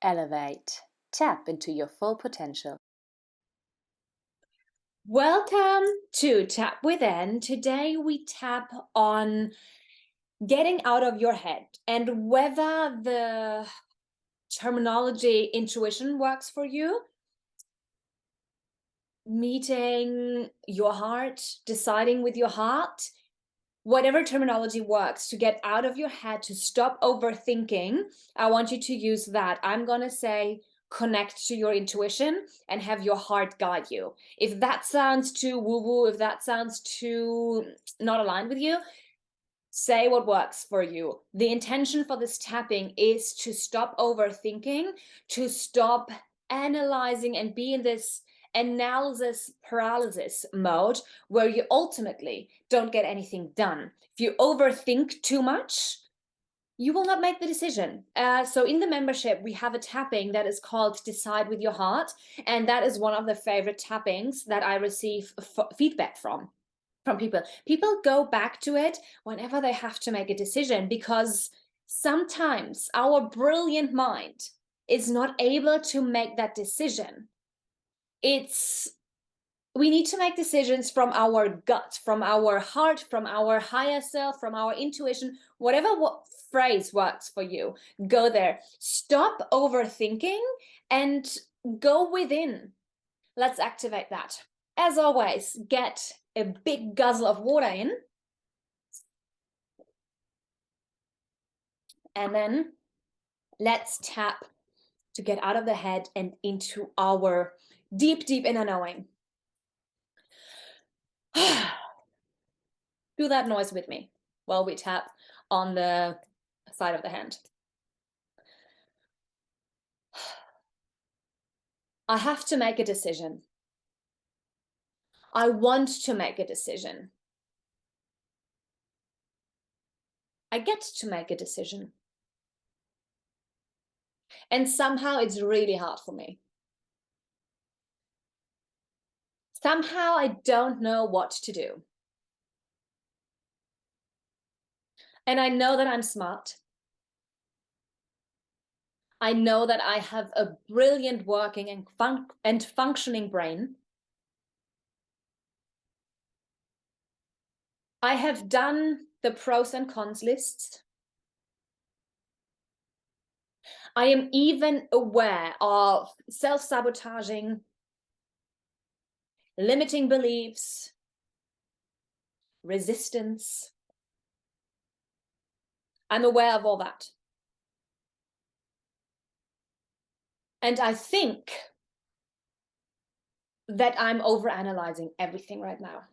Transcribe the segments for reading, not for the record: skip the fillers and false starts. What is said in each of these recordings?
Elevate. Tap into your full potential. Welcome to Tap Within. Today we tap on getting out of your head and whether the terminology intuition works for you, meeting your heart, deciding with your heart, whatever terminology works to get out of your head, to stop overthinking. I want you to use that. I'm going to say connect to your intuition and have your heart guide you. If that sounds too woo-woo, if that sounds too not aligned with you, say what works for you. The intention for this tapping is to stop overthinking, to stop analyzing and be in this analysis paralysis mode where you ultimately don't get anything done. If you overthink too much, you will not make the decision. So in the membership, we have a tapping that is called Decide with Your Heart. And that is one of the favorite tappings that I receive feedback from people. People go back to it whenever they have to make a decision, because sometimes our brilliant mind is not able to make that decision. We need to make decisions from our gut, from our heart, from our higher self, from our intuition, whatever phrase works for you. Go there. Stop overthinking and go within. Let's activate that. As always, get a big guzzle of water in. And then let's tap to get out of the head and into our deep, deep inner knowing. Do that noise with me while we tap on the side of the hand. I have to make a decision. I want to make a decision. I get to make a decision. And somehow it's really hard for me. Somehow I don't know what to do. And I know that I'm smart. I know that I have a brilliant working and functioning brain. I have done the pros and cons lists. I am even aware of self-sabotaging, limiting beliefs, resistance. I'm aware of all that. And I think that I'm overanalyzing everything right now.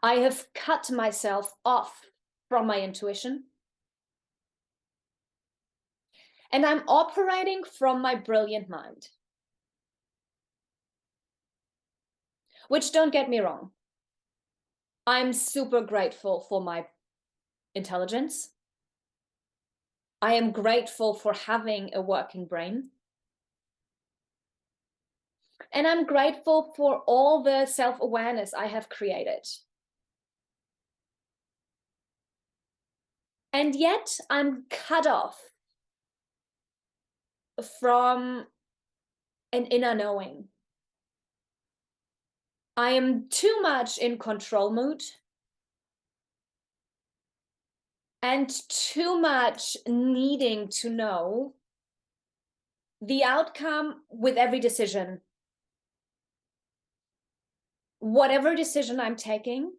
I have cut myself off from my intuition. And I'm operating from my brilliant mind. Which, don't get me wrong, I'm super grateful for my intelligence. I am grateful for having a working brain. And I'm grateful for all the self-awareness I have created. And yet I'm cut off from an inner knowing. I am too much in control mode and too much needing to know the outcome with every decision. Whatever decision I'm taking,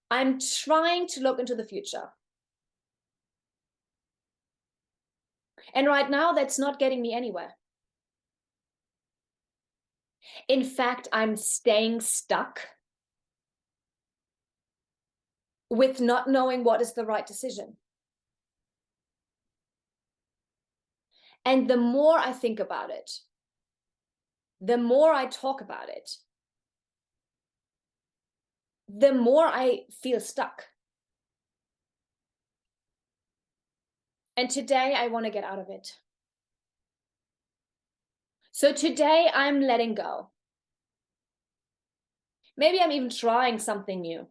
I'm trying to look into the future. And right now, that's not getting me anywhere. In fact, I'm staying stuck with not knowing what is the right decision. And the more I think about it, the more I talk about it, the more I feel stuck. And today I want to get out of it. So today I'm letting go. Maybe I'm even trying something new,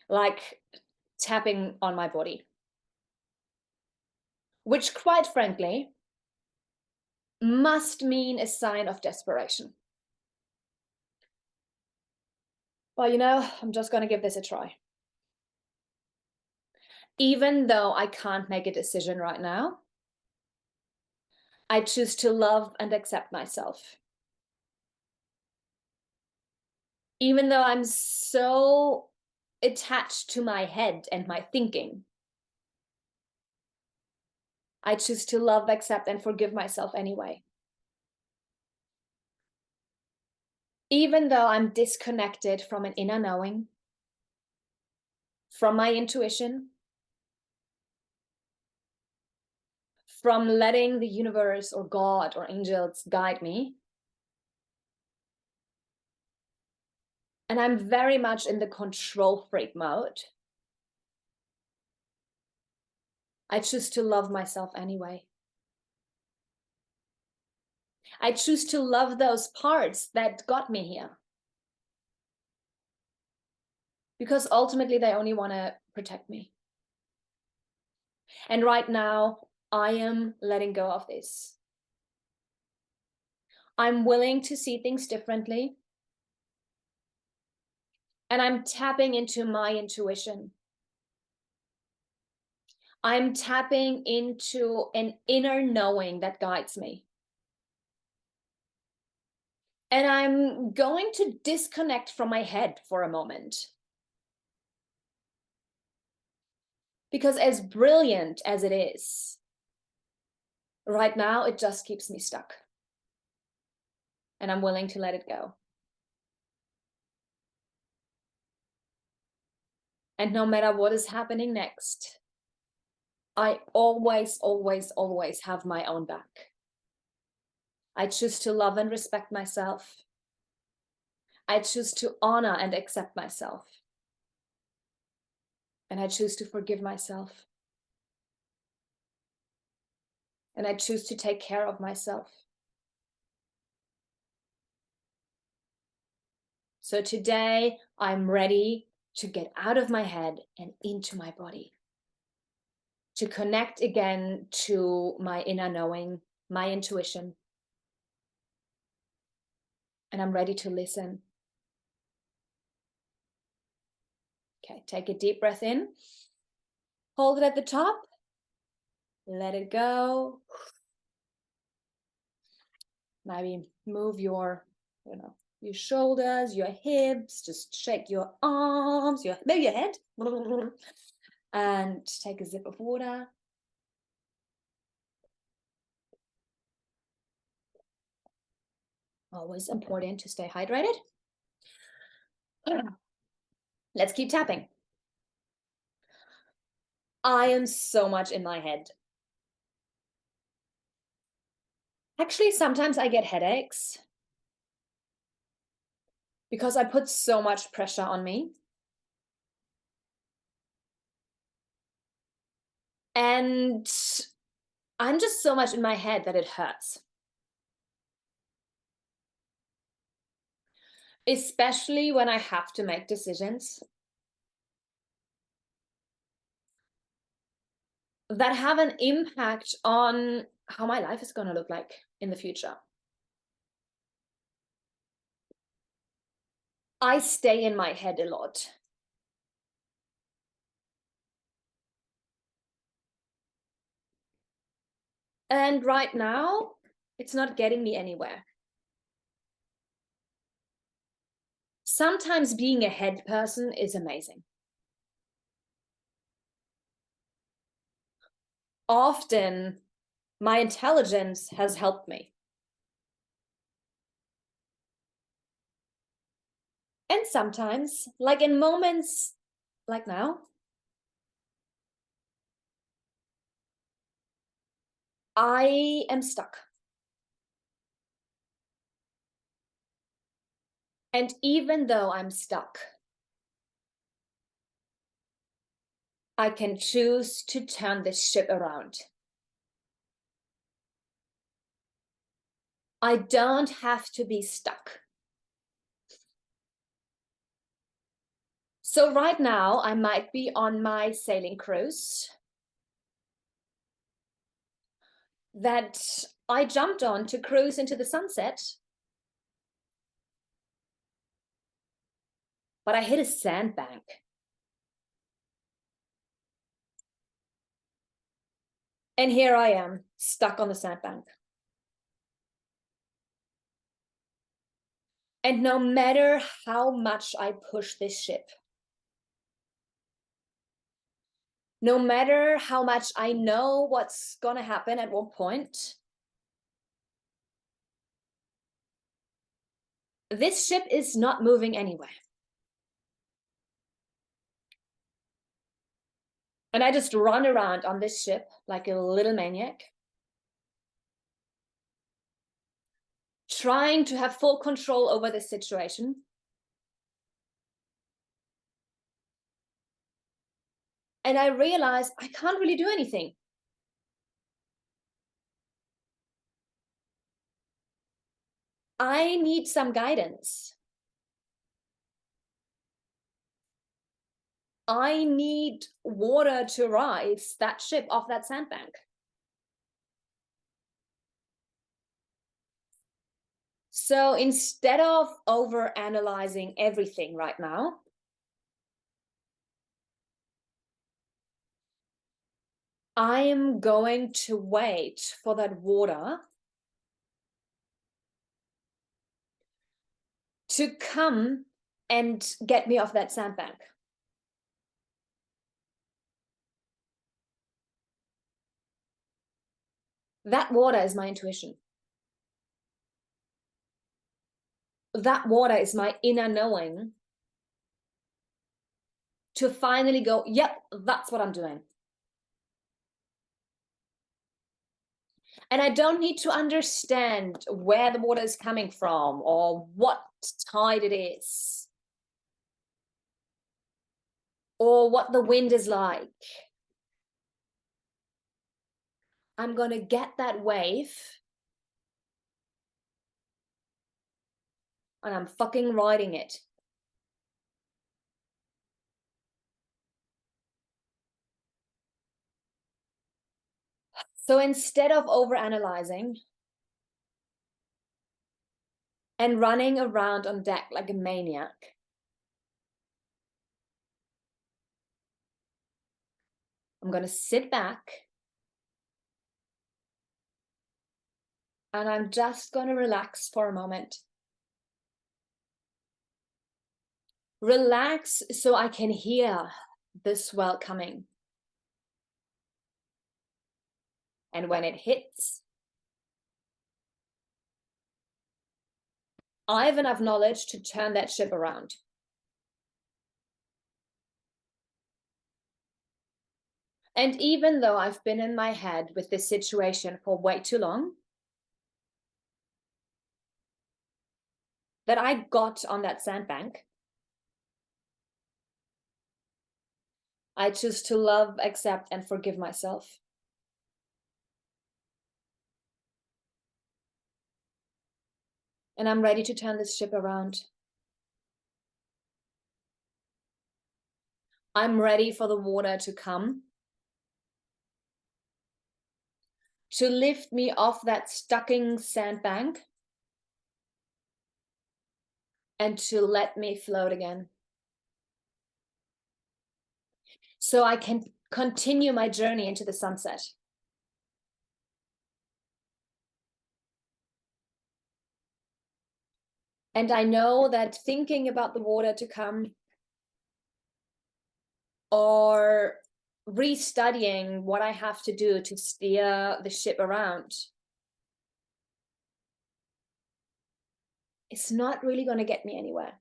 like tapping on my body. which quite frankly must mean a sign of desperation. Well, I'm just going to give this a try. Even though I can't make a decision right now, I choose to love and accept myself. Even though I'm so attached to my head and my thinking, I choose to love, accept, and forgive myself anyway. Even though I'm disconnected from an inner knowing, from my intuition, from letting the universe or God or angels guide me, and I'm very much in the control freak mode, I choose to love myself anyway. I choose to love those parts that got me here. Because ultimately they only want to protect me. And right now, I am letting go of this. I'm willing to see things differently. And I'm tapping into my intuition. I'm tapping into an inner knowing that guides me. And I'm going to disconnect from my head for a moment. Because as brilliant as it is, right now it just keeps me stuck. And I'm willing to let it go. And no matter what is happening next, I always, always, always have my own back. I choose to love and respect myself. I choose to honor and accept myself. And I choose to forgive myself. And I choose to take care of myself. So today, I'm ready to get out of my head and into my body. To connect again to my inner knowing, my intuition. And I'm ready to listen. Okay, take a deep breath in. Hold it at the top. Let it go. Maybe move your shoulders, your hips, just shake your arms, maybe your head. And take a sip of water. Always important to stay hydrated. Let's keep tapping. I am so much in my head. Actually, sometimes I get headaches because I put so much pressure on me. And I'm just so much in my head that it hurts. Especially when I have to make decisions that have an impact on how my life is going to look like in the future. I stay in my head a lot. And right now, it's not getting me anywhere. Sometimes being a head person is amazing. Often, my intelligence has helped me. And sometimes, like in moments like now, I am stuck. And even though I'm stuck, I can choose to turn this ship around. I don't have to be stuck. So right now, I might be on my sailing cruise. that I jumped on to cruise into the sunset, but I hit a sandbank. And here I am, stuck on the sandbank. And no matter how much I push this ship, no matter how much I know what's gonna happen at one point, this ship is not moving anywhere. And I just run around on this ship like a little maniac, trying to have full control over this situation. And I realize I can't really do anything. I need some guidance. I need water to rise that ship off that sandbank. So instead of over analyzing everything right now, I am going to wait for that water to come and get me off that sandbank. That water is my intuition. That water is my inner knowing to finally go, yep, that's what I'm doing. And I don't need to understand where the water is coming from or what tide it is or what the wind is like. I'm going to get that wave and I'm fucking riding it. So instead of overanalyzing and running around on deck like a maniac, I'm going to sit back and I'm just going to relax for a moment. Relax so I can hear the swell coming. And when it hits, I have enough knowledge to turn that ship around. And even though I've been in my head with this situation for way too long, that I got on that sandbank, I choose to love, accept, and forgive myself. And I'm ready to turn this ship around. I'm ready for the water to come, to lift me off that stucking sandbank, and to let me float again. So I can continue my journey into the sunset. And I know that thinking about the water to come or restudying what I have to do to steer the ship around, it's not really going to get me anywhere.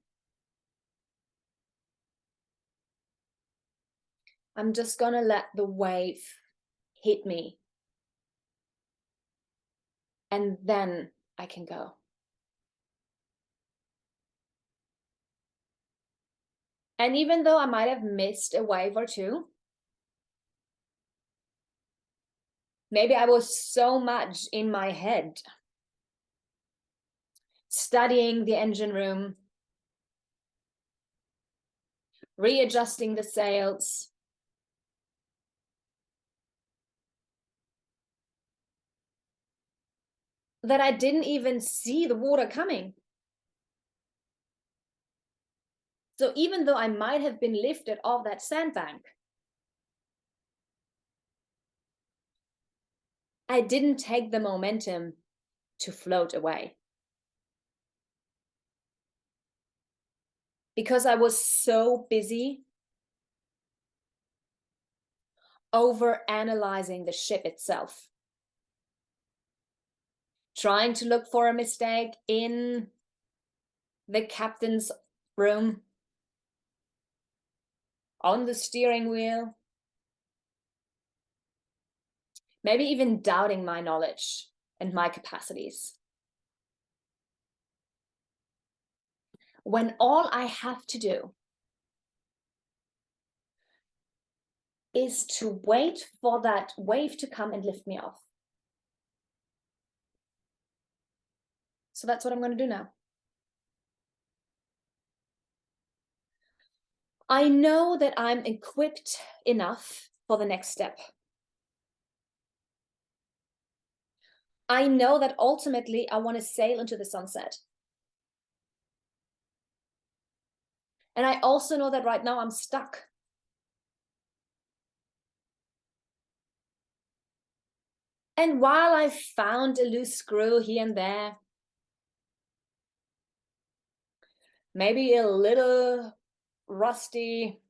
I'm just going to let the wave hit me. And then I can go. And even though I might have missed a wave or two, maybe I was so much in my head, studying the engine room, readjusting the sails, that I didn't even see the water coming. So even though I might have been lifted off that sandbank, I didn't take the momentum to float away. Because I was so busy over analyzing the ship itself, trying to look for a mistake in the captain's room, on the steering wheel, maybe even doubting my knowledge and my capacities. When all I have to do is to wait for that wave to come and lift me off. So that's what I'm going to do now. I know that I'm equipped enough for the next step. I know that ultimately I want to sail into the sunset. And I also know that right now I'm stuck. And while I found a loose screw here and there, maybe a little rusty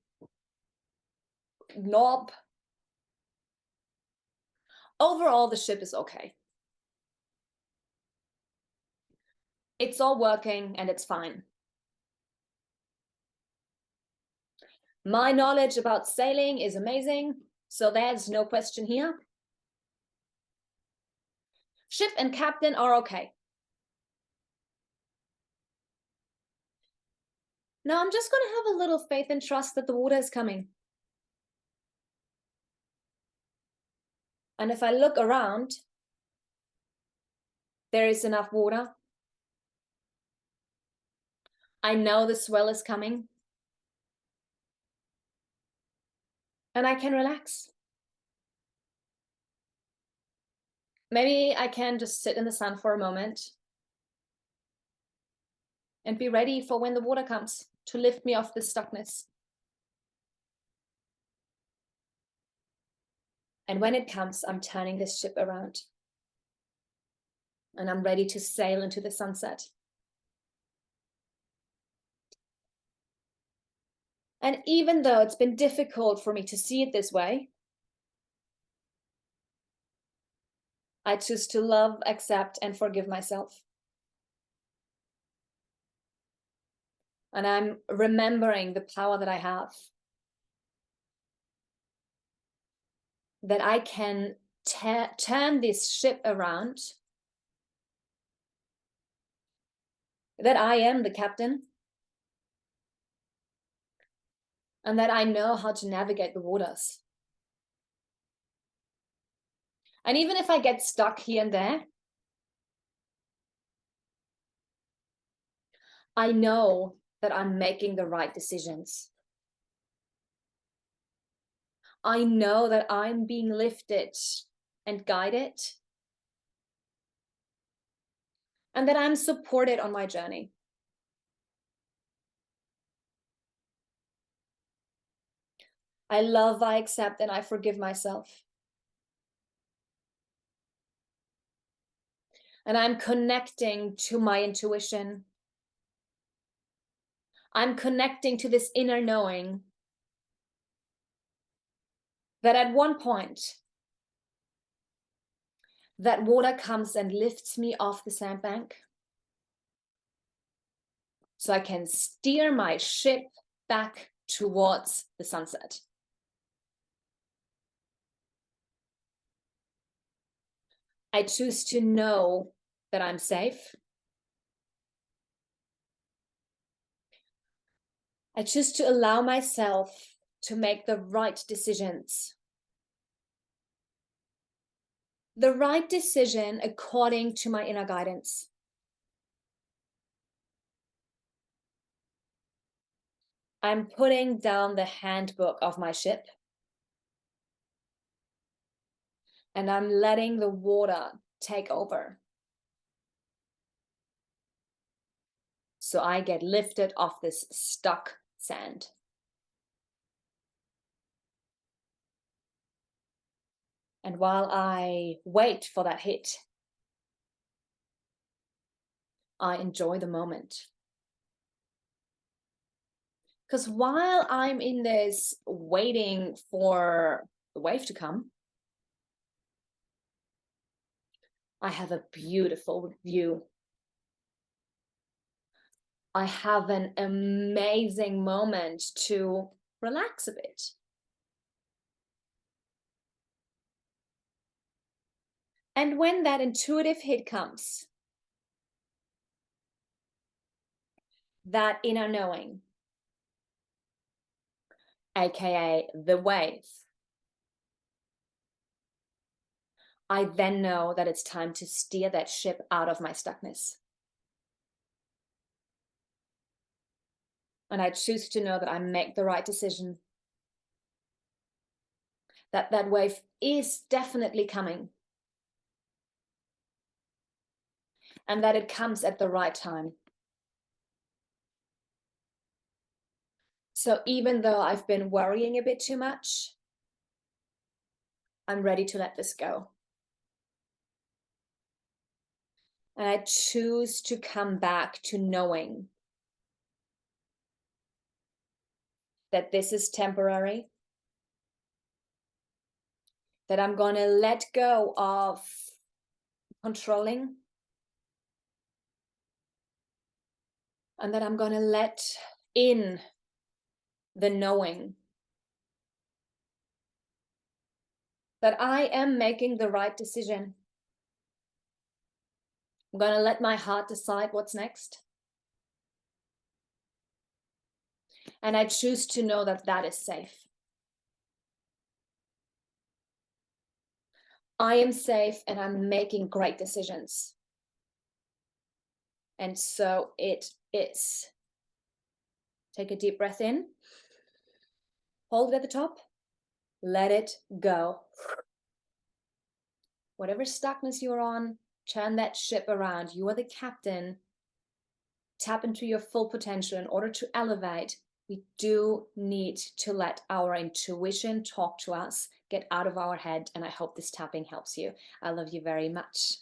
knob, overall the ship is okay. It's all working and it's fine. My knowledge about sailing is amazing, so there's no question here. Ship and captain are okay. Now I'm just going to have a little faith and trust that the water is coming. And if I look around, there is enough water. I know the swell is coming. And I can relax. Maybe I can just sit in the sun for a moment and be ready for when the water comes to lift me off this stuckness. And when it comes, I'm turning this ship around. And I'm ready to sail into the sunset. And even though it's been difficult for me to see it this way, I choose to love, accept, and forgive myself. And I'm remembering the power that I have. That I can turn this ship around. That I am the captain. And that I know how to navigate the waters. And even if I get stuck here and there, I know that I'm making the right decisions. I know that I'm being lifted and guided, and that I'm supported on my journey. I love, I accept, and I forgive myself. And I'm connecting to my intuition. I'm connecting to this inner knowing that at one point, that water comes and lifts me off the sandbank. So I can steer my ship back towards the sunset. I choose to know that I'm safe. I choose to allow myself to make the right decisions. The right decision according to my inner guidance. I'm putting down the handbook of my ship. And I'm letting the water take over. so I get lifted off this stuck sand. And while I wait for that hit, I enjoy the moment. Because while I'm in this waiting for the wave to come, I have a beautiful view. I have an amazing moment to relax a bit. And when that intuitive hit comes, that inner knowing, aka the wave, I then know that it's time to steer that ship out of my stuckness. And I choose to know that I make the right decision, that that wave is definitely coming, and that it comes at the right time. So even though I've been worrying a bit too much, I'm ready to let this go. And I choose to come back to knowing that this is temporary, that I'm going to let go of controlling, and that I'm going to let in the knowing that I am making the right decision. I'm going to let my heart decide what's next. And I choose to know that that is safe. I am safe and I'm making great decisions. And so it is. Take a deep breath in. Hold it at the top. Let it go. Whatever stuckness you're on, turn that ship around. You are the captain. Tap into your full potential. In order to elevate, we do need to let our intuition talk to us, get out of our head. And I hope this tapping helps you. I love you very much.